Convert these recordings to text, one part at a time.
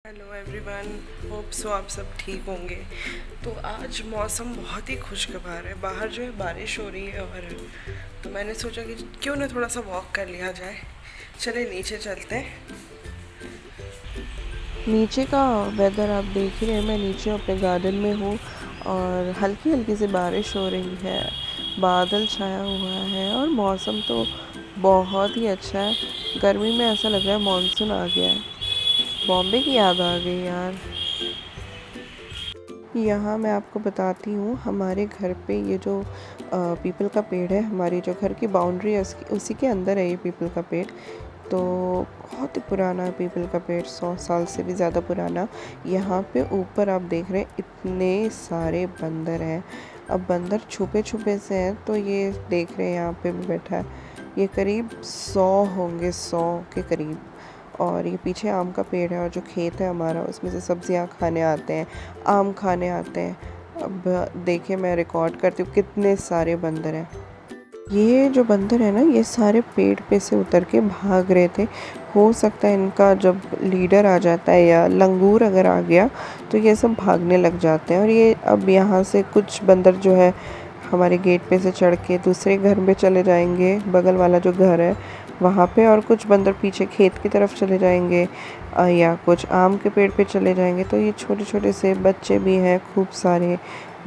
Hello everyone, hope so आप सब ठीक होंगे। तो आज मौसम बहुत ही खुशगवार है, बाहर जो है बारिश हो रही है और तो मैंने सोचा कि क्यों ना थोड़ा सा वॉक कर लिया जाए। चले नीचे चलते हैं। नीचे का वेदर आप देख ही रहे हैं। मैं नीचे अपने गार्डन में हूँ और हल्की हल्की सी बारिश हो रही है, बादल छाया हुआ है और मौसम तो बहुत ही अच्छा है। गर्मी में ऐसा लग रहा है मानसून आ गया है। बॉम्बे की याद आ गई यार। यहाँ मैं आपको बताती हूँ, हमारे घर पे ये जो पीपल का पेड़ है, हमारी जो घर की बाउंड्री है उसी के अंदर है ये पीपल का पेड़। तो बहुत ही पुराना पीपल का पेड़, 100 साल से भी ज़्यादा पुराना। यहाँ पे ऊपर आप देख रहे हैं इतने सारे बंदर हैं। अब बंदर छुपे छुपे से हैं, तो ये देख रहे हैं यहाँ पे भी बैठा है। ये करीब 100 होंगे, 100 के करीब। और ये पीछे आम का पेड़ है और जो खेत है हमारा उसमें से सब्जियां खाने आते हैं, आम खाने आते हैं। अब देखिए, मैं रिकॉर्ड करती हूँ कितने सारे बंदर हैं। ये जो बंदर है ना, ये सारे पेड़ पे से उतर के भाग रहे थे। हो सकता है इनका जब लीडर आ जाता है या लंगूर अगर आ गया तो ये सब भागने लग जाते हैं। और ये अब यहाँ से कुछ बंदर जो है हमारे गेट पे से चढ़ के दूसरे घर में चले जाएंगे, बगल वाला जो घर है वहाँ पे। और कुछ बंदर पीछे खेत की तरफ चले जाएंगे या कुछ आम के पेड़ पे चले जाएंगे। तो ये छोटे छोटे से बच्चे भी हैं खूब सारे,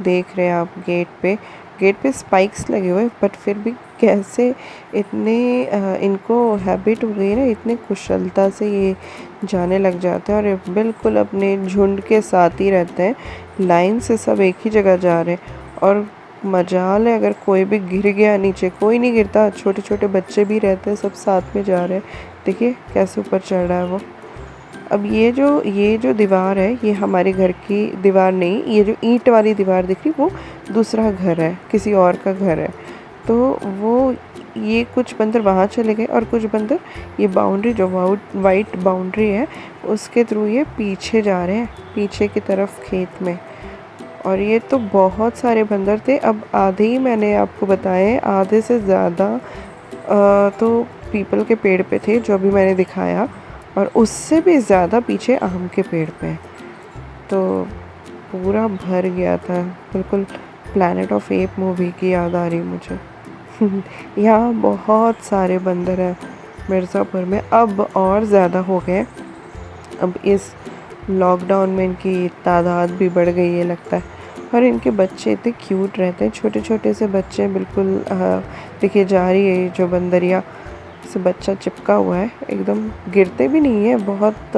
देख रहे हैं आप। गेट पे स्पाइक्स लगे हुए, बट फिर भी कैसे इतने इनको हैबिट हो गई है ना, इतने कुशलता से ये जाने लग जाते हैं और ये बिल्कुल अपने झुंड के साथ ही रहते हैं। लाइन से सब एक ही जगह जा रहे हैं। और मजाल है अगर कोई भी गिर गया नीचे, कोई नहीं गिरता, छोटे छोटे बच्चे भी रहते हैं, सब साथ में जा रहे हैं। देखिए कैसे ऊपर चढ़ रहा है वो। अब ये जो दीवार है, ये हमारे घर की दीवार नहीं, ये जो ईंट वाली दीवार दिख रही वो दूसरा घर है, किसी और का घर है। तो वो ये कुछ बंदर वहाँ चले गए और कुछ बंदर ये बाउंड्री जो वाइट बाउंड्री है उसके थ्रू ये पीछे जा रहे हैं, पीछे की तरफ खेत में। और ये तो बहुत सारे बंदर थे। अब आधे ही मैंने आपको बताए, आधे से ज़्यादा तो पीपल के पेड़ पे थे जो अभी मैंने दिखाया, और उससे भी ज़्यादा पीछे आम के पेड़ पे। तो पूरा भर गया था, बिल्कुल प्लैनेट ऑफ एप मूवी की याद आ रही मुझे। यहाँ बहुत सारे बंदर हैं मिर्ज़ापुर में, अब और ज़्यादा हो गए। अब इस लॉकडाउन में इनकी तादाद भी बढ़ गई है लगता है। और इनके बच्चे इतने क्यूट रहते हैं, छोटे छोटे से बच्चे बिल्कुल। देखिए जा रही है जो बंदरिया से बच्चा चिपका हुआ है, एकदम गिरते भी नहीं है बहुत।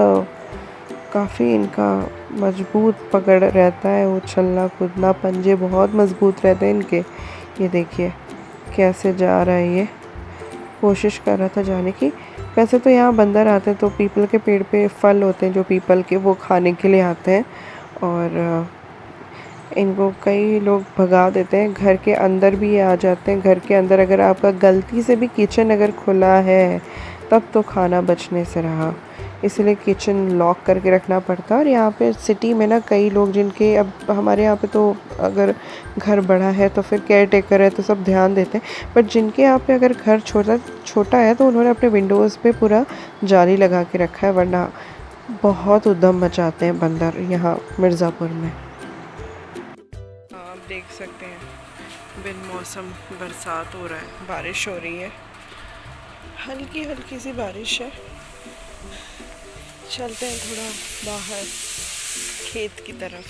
काफ़ी इनका मजबूत पकड़ रहता है, उछलना कूदना, पंजे बहुत मजबूत रहते हैं इनके। ये देखिए कैसे जा रहा है, ये कोशिश कर रहा था जाने की। वैसे तो यहाँ बंदर आते हैं तो पीपल के पेड़ पे फल होते हैं जो पीपल के, वो खाने के लिए आते हैं। और इनको कई लोग भगा देते हैं, घर के अंदर भी ये आ जाते हैं। घर के अंदर अगर आपका गलती से भी किचन अगर खुला है तब तो खाना बचने से रहा, इसलिए किचन लॉक करके रखना पड़ता है। और यहाँ पे सिटी में ना कई लोग जिनके, अब हमारे यहाँ पे तो अगर घर बड़ा है तो फिर केयर टेकर है तो सब ध्यान देते हैं, बट जिनके यहाँ पे अगर घर छोटा छोटा है तो उन्होंने अपने विंडोज़ पे पूरा जाली लगा के रखा है, वरना बहुत उद्यम मचाते हैं बंदर यहाँ मिर्ज़ापुर में। आप देख सकते हैं बिन मौसम बरसात हो रहा है, बारिश हो रही है, हल्की हल्की सी बारिश है। चलते हैं थोड़ा बाहर खेत की तरफ।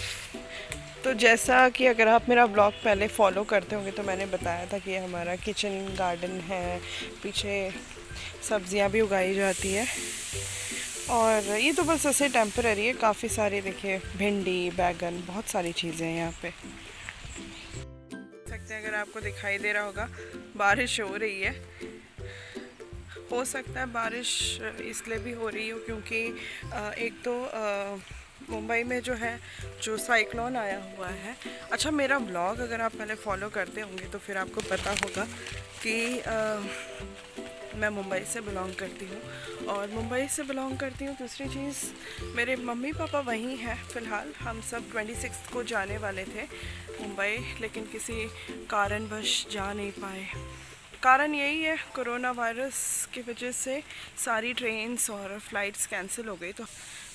तो जैसा कि अगर आप मेरा ब्लॉग पहले फॉलो करते होंगे तो मैंने बताया था कि हमारा किचन गार्डन है, पीछे सब्जियां भी उगाई जाती है। और ये तो बस ऐसे टेम्पररी है, काफ़ी सारे देखिए भिंडी, बैगन, बहुत सारी चीज़ें हैं यहाँ पे। सकते हैं, अगर आपको दिखाई दे रहा होगा बारिश हो रही है। हो सकता है बारिश इसलिए भी हो रही हो क्योंकि एक तो मुंबई में जो है जो साइक्लोन आया हुआ है। अच्छा, मेरा ब्लॉग अगर आप पहले फॉलो करते होंगे तो फिर आपको पता होगा कि मैं मुंबई से बिलोंग करती हूँ। और मुंबई से बिलोंग करती हूँ, दूसरी चीज़ मेरे मम्मी पापा वहीं हैं फ़िलहाल। हम सब 26 को जाने वाले थे मुंबई, लेकिन किसी कारणवश जा नहीं पाए। कारण यही है, कोरोना वायरस की वजह से सारी ट्रेन्स और फ्लाइट्स कैंसिल हो गई। तो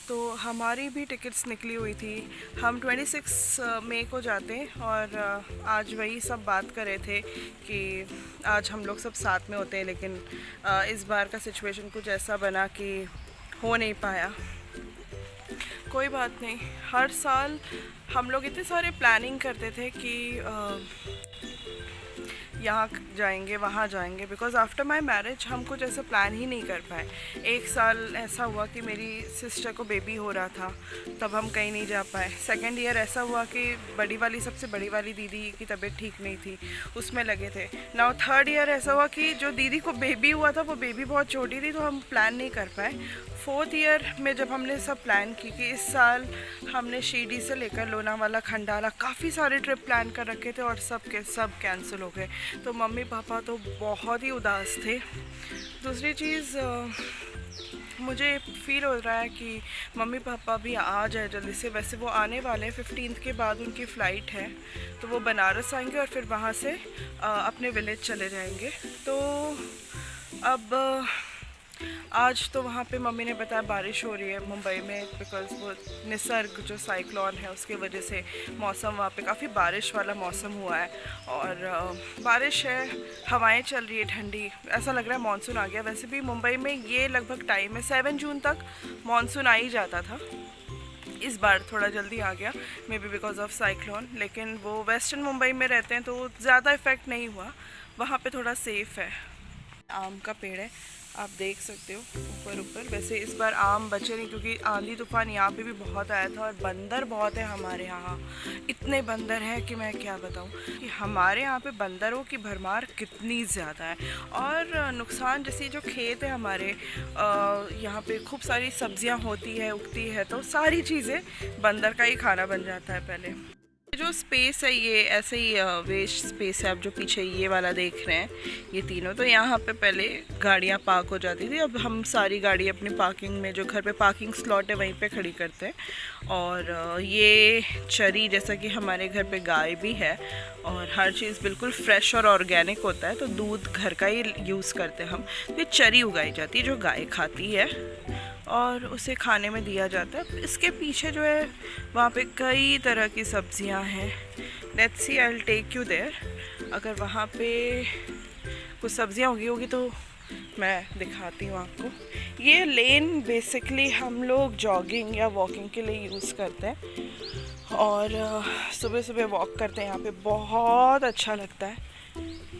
तो हमारी भी टिकट्स निकली हुई थी। हम 26 मई को जाते और आज वही सब बात कर रहे थे कि आज हम लोग सब साथ में होते हैं, लेकिन इस बार का सिचुएशन कुछ ऐसा बना कि हो नहीं पाया। कोई बात नहीं, हर साल हम लोग इतने सारे प्लानिंग करते थे कि यहाँ जाएंगे वहाँ जाएंगे, बिकॉज़ आफ्टर माई मैरिज हम कुछ ऐसा प्लान ही नहीं कर पाए। एक साल ऐसा हुआ कि मेरी सिस्टर को बेबी हो रहा था, तब हम कहीं नहीं जा पाए। सेकेंड ईयर ऐसा हुआ कि बड़ी वाली सबसे बड़ी वाली दीदी की तबीयत ठीक नहीं थी, उसमें लगे थे। नाउ थर्ड ईयर ऐसा हुआ कि जो दीदी को बेबी हुआ था वो बेबी बहुत छोटी थी, तो हम प्लान नहीं कर पाए। फोर्थ ईयर में जब हमने सब प्लान की कि इस साल हमने शिरडी से लेकर लोनावाला, खंडाला काफ़ी सारे ट्रिप प्लान कर रखे थे और सब के सब कैंसिल हो गए, तो मम्मी पापा तो बहुत ही उदास थे। दूसरी चीज़, मुझे फील हो रहा है कि मम्मी पापा भी आ जाए जल्दी से। वैसे वो आने वाले हैं, 15 के बाद उनकी फ़्लाइट है, तो वो बनारस आएंगे और फिर वहाँ से अपने विलेज चले जाएंगे। तो अब आज तो वहाँ पे मम्मी ने बताया बारिश हो रही है मुंबई में, बिकॉज़ वो निसर्ग जो साइक्लोन है उसके वजह से मौसम वहाँ पे काफ़ी बारिश वाला मौसम हुआ है। और बारिश है, हवाएं चल रही है ठंडी, ऐसा लग रहा है मानसून आ गया। वैसे भी मुंबई में ये लगभग टाइम है, 7 जून तक मानसून आ ही जाता था। इस बार थोड़ा जल्दी आ गया, may be because of cyclone, लेकिन वो वेस्टर्न मुंबई में रहते हैं तो ज़्यादा इफ़ेक्ट नहीं हुआ, वहाँ पे थोड़ा सेफ़ है। आम का पेड़ है, आप देख सकते हो ऊपर ऊपर। वैसे इस बार आम बचे नहीं क्योंकि आंधी तूफान यहाँ पे भी बहुत आया था, और बंदर बहुत है हमारे यहाँ। इतने बंदर हैं कि मैं क्या बताऊँ कि हमारे यहाँ पे बंदरों की भरमार कितनी ज़्यादा है। और नुकसान, जैसे जो खेत है हमारे यहाँ पे खूब सारी सब्जियाँ होती है, उगती है, तो सारी चीज़ें बंदर का ही खाना बन जाता है। पहले जो स्पेस है ये ऐसे ही वेस्ट स्पेस है, आप जो पीछे ये वाला देख रहे हैं ये तीनों, तो यहाँ पे पहले गाड़ियाँ पार्क हो जाती थी। अब हम सारी गाड़ी अपनी पार्किंग में, जो घर पे पार्किंग स्लॉट है वहीं पे खड़ी करते हैं। और ये चरी, जैसा कि हमारे घर पे गाय भी है और हर चीज़ बिल्कुल फ्रेश और ऑर्गेनिक होता है, तो दूध घर का ही यूज़ करते हैं हम। तो ये चरी उगाई जाती है जो गाय खाती है और उसे खाने में दिया जाता है। इसके पीछे जो है वहाँ पे कई तरह की सब्जियाँ हैं। Let's see, I will take you there. अगर वहाँ पे कुछ सब्जियाँ उगी होगी तो मैं दिखाती हूँ आपको। ये लेन बेसिकली हम लोग जॉगिंग या वॉकिंग के लिए यूज़ करते हैं और सुबह सुबह वॉक करते हैं यहाँ पे, बहुत अच्छा लगता है।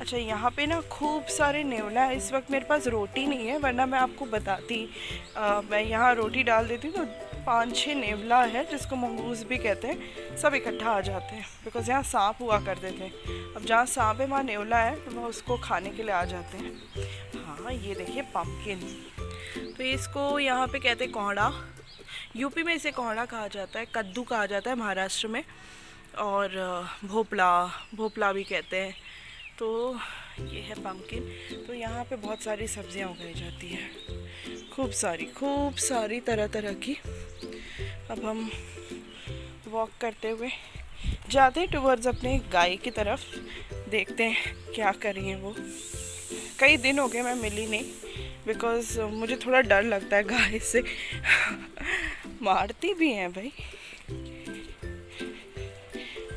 अच्छा, यहाँ पे ना खूब सारे नेवला है। इस वक्त मेरे पास रोटी नहीं है, वरना मैं आपको बताती। मैं यहाँ रोटी डाल देती हूँ तो 5-6 नेवला है, जिसको मंगूस भी कहते हैं, सब इकट्ठा आ जाते हैं। बिकॉज़ यहाँ सांप हुआ करते थे, अब जहाँ सांप है वहाँ नेवला है, तो वह उसको खाने के लिए आ जाते हैं। हाँ, ये देखिए पम्पकिन, तो इसको यहाँ पे कहते हैं कोहड़ा। यूपी में इसे कोहड़ा कहा जाता है, कद्दू कहा जाता है महाराष्ट्र में, और भोपला भी कहते हैं। तो ये है पम्पकिन। तो यहाँ पे बहुत सारी सब्जियाँ उगाई जाती हैं, खूब सारी तरह तरह की। अब हम वॉक करते हुए जाते हैं टुवर्ड्स अपने गाय की तरफ, देखते हैं क्या कर रही हैं वो। कई दिन हो गए मैं मिली नहीं, बिकॉज़ मुझे थोड़ा डर लगता है गाय से मारती भी हैं भाई।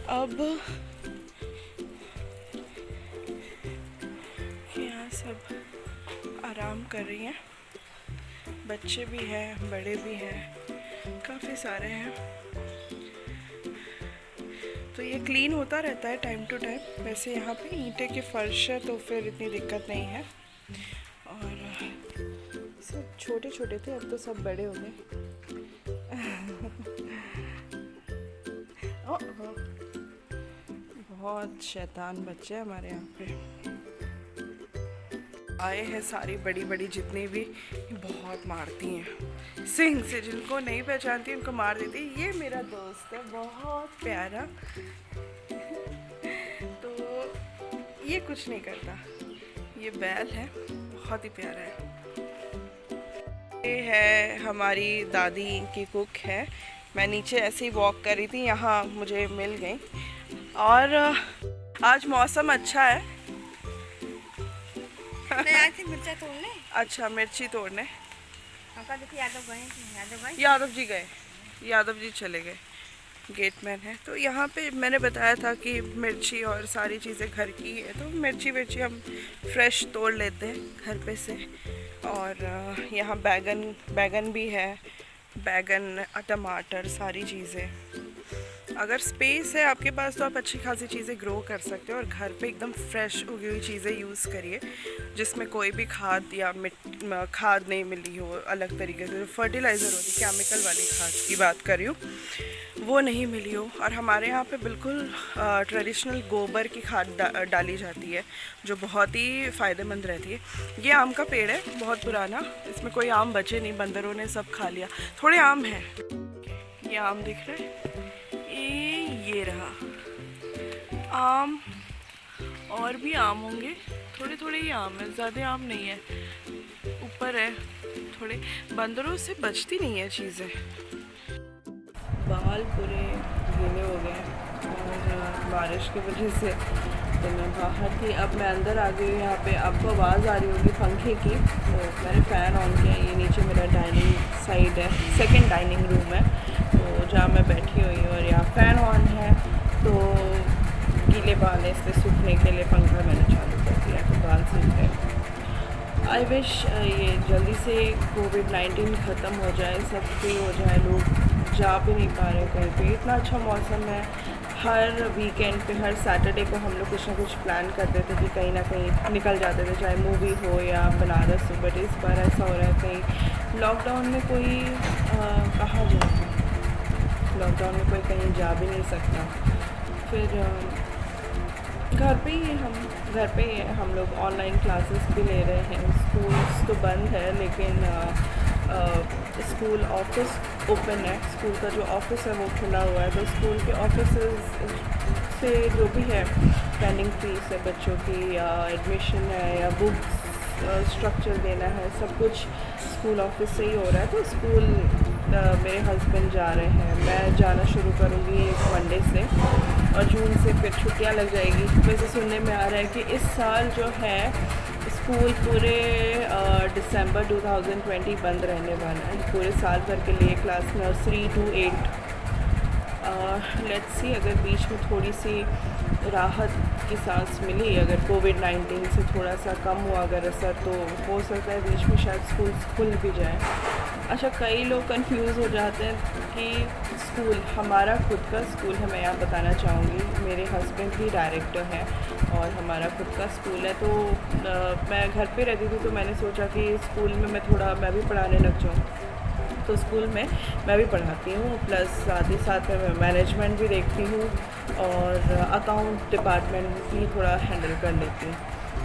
अब यहाँ सब आराम कर रही हैं, बच्चे भी हैं, बड़े भी हैं, काफ़ी सारे हैं। तो ये क्लीन होता रहता है टाइम टू टाइम। वैसे यहाँ पे ईंटे के फर्श है तो फिर इतनी दिक्कत नहीं है। और सब छोटे छोटे थे, अब तो सब बड़े हो गए। बहुत शैतान बच्चे हैं हमारे यहाँ पे। आए हैं सारी बड़ी बड़ी जितनी भी, बहुत मारती हैं सिंग से, जिनको नहीं पहचानती उनको मार देती। ये मेरा दोस्त है, बहुत प्यारा। तो ये कुछ नहीं करता, ये बैल है, बहुत ही प्यारा है। ये है हमारी दादी की कुक है। मैं नीचे ऐसे ही वॉक कर रही थी, यहाँ मुझे मिल गई। और आज मौसम अच्छा है। मैं आई थी मिर्चा तोड़ने। अच्छा, मिर्ची तोड़ने। यादव जी गए, यादव जी चले गए, गेटमैन है। तो यहाँ पे मैंने बताया था कि मिर्ची और सारी चीज़ें घर की है, तो मिर्ची हम फ्रेश तोड़ लेते हैं घर पे से। और यहाँ बैगन भी है, बैगन, टमाटर, सारी चीज़ें। अगर स्पेस है आपके पास तो आप अच्छी खासी चीज़ें ग्रो कर सकते हो, और घर पे एकदम फ्रेश उगी हुई चीज़ें यूज़ करिए जिसमें कोई भी खाद या खाद नहीं मिली हो अलग तरीके से। जो फर्टिलाइज़र होती, केमिकल वाली खाद की बात कर रही हूँ, वो नहीं मिली हो। और हमारे यहाँ पे बिल्कुल ट्रेडिशनल गोबर की खाद डाली जाती है, जो बहुत ही फ़ायदेमंद रहती है। ये आम का पेड़ है, बहुत पुराना, इसमें कोई आम बचे नहीं, बंदरों ने सब खा लिया। थोड़े आम हैं, ये आम दिख रहे हैं, ये रहा आम, और भी आम होंगे, थोड़े थोड़े ही आम है, ज़्यादा आम नहीं है। ऊपर है थोड़े, बंदरों से बचती नहीं है चीज़ें। बाल पूरे गीले हो गए और बारिश की वजह से, तो मैं बाहर थी, अब मैं अंदर आ गई हूँ। यहाँ पे आपको आवाज़ आ रही होगी पंखे की, तो मैंने फ़ैन ऑन किया। ये नीचे मेरा डाइनिंग साइड है, सेकंड डाइनिंग रूम है, तो जहाँ मैं बैठी हुई हूँ, और यहाँ फ़ैन ऑन है। तो गीले बाल है, इसलिए सूखने के लिए पंखा मैंने चालू कर दिया, तो बाल सूख गए। आई विश ये जल्दी से कोविड-19 ख़त्म हो जाए, सब फ्री हो जाए, लोग जा भी नहीं पा रहे कहीं पे। इतना अच्छा मौसम है, हर वीकेंड पे, हर सैटरडे को हम लोग कुछ ना कुछ प्लान करते थे कि कहीं ना कहीं निकल जाते थे, चाहे मूवी हो या बनारस हो। बट इस बार ऐसा हो रहा है, कहीं लॉकडाउन में कोई कहाँ जाए, लॉकडाउन में कोई कहीं जा भी नहीं सकता। फिर घर पे ही हम लोग ऑनलाइन क्लासेस भी ले रहे हैं। स्कूल्स तो बंद है, लेकिन स्कूल ऑफिस ओपन है। स्कूल का जो ऑफिस है वो खुला हुआ है, तो स्कूल के ऑफिस से जो भी है, पेंडिंग फीस है बच्चों की, या एडमिशन है, या बुक्स स्ट्रक्चर देना है, सब कुछ स्कूल ऑफिस से ही हो रहा है। तो स्कूल मेरे हस्बैंड जा रहे हैं, मैं जाना शुरू करूँगी मंडे से, और जून से फिर छुट्टियाँ लग जाएगी। वैसे सुनने में आ रहा है कि इस साल जो है स्कूल पूरे दिसंबर 2020 बंद रहने वाला है, पूरे साल भर के लिए, class nursery to 8। Let's see, अगर बीच में थोड़ी सी राहत की सांस मिली, अगर कोविड-19 से थोड़ा सा कम हुआ अगर असर, तो हो सकता है बीच में शायद स्कूल खुल भी जाए। अच्छा, कई लोग कंफ्यूज हो जाते हैं कि स्कूल, हमारा खुद का स्कूल है, मैं यहाँ बताना चाहूँगी, मेरे हस्बैंड भी डायरेक्टर हैं और हमारा खुद का स्कूल है। तो मैं घर पे रहती थी, तो मैंने सोचा कि स्कूल में मैं भी पढ़ाने लग जाऊँ। तो स्कूल में मैं भी पढ़ाती हूँ, प्लस साथ ही साथ में मैं मैनेजमेंट भी देखती हूँ, और अकाउंट डिपार्टमेंट भी थोड़ा हैंडल कर लेती हूँ।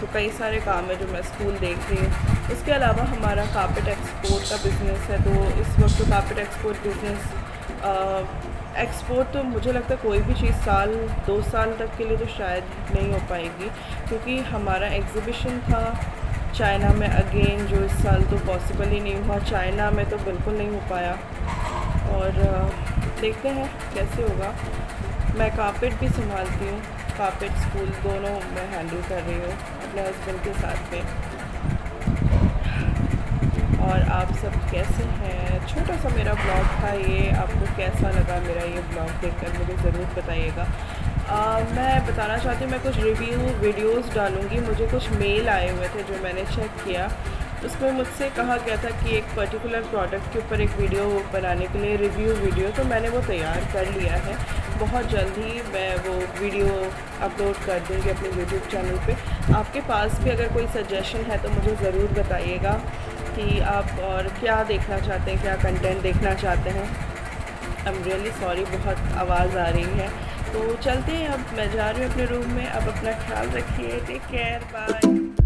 तो कई सारे काम है जो मैं स्कूल देख रही हूँ। उसके अलावा हमारा कारपेट एक्सपोर्ट का बिज़नेस है, तो इस वक्त तो कारपेट एक्सपोर्ट बिज़नेस, एक्सपोर्ट तो मुझे लगता है कोई भी चीज़ 2 साल तक के लिए तो शायद नहीं हो पाएगी, क्योंकि हमारा एग्ज़िबिशन था चाइना में, अगेन जो इस साल तो पॉसिबल ही नहीं हुआ, चाइना में तो बिल्कुल नहीं हो पाया। और देखते हैं कैसे होगा। मैं कारपेट भी संभालती हूँ, कारपेट स्कूल दोनों मैं हैंडल कर रही हूँ अपने हस्बैंड के साथ में। और आप सब कैसे हैं? छोटा सा मेरा ब्लॉग था ये, आपको कैसा लगा मेरा ये ब्लॉग देखकर मुझे ज़रूर बताइएगा। मैं बताना चाहती हूँ, मैं कुछ रिव्यू वीडियोस डालूँगी। मुझे कुछ मेल आए हुए थे जो मैंने चेक किया, उसमें मुझसे कहा गया था कि एक पर्टिकुलर प्रोडक्ट के ऊपर एक वीडियो बनाने के लिए, रिव्यू वीडियो, तो मैंने वो तैयार कर लिया है। बहुत जल्द ही मैं वो वीडियो अपलोड कर दूँगी अपने यूट्यूब चैनल पे। आपके पास भी अगर कोई सजेशन है तो मुझे ज़रूर बताइएगा कि आप और क्या देखना चाहते हैं, क्या कंटेंट देखना चाहते हैं। आई एम रियली सॉरी, बहुत आवाज़ आ रही है। तो चलते हैं, अब मैं जा रही हूँ अपने रूम में। अब अपना ख्याल रखिए, टेक केयर, बाय।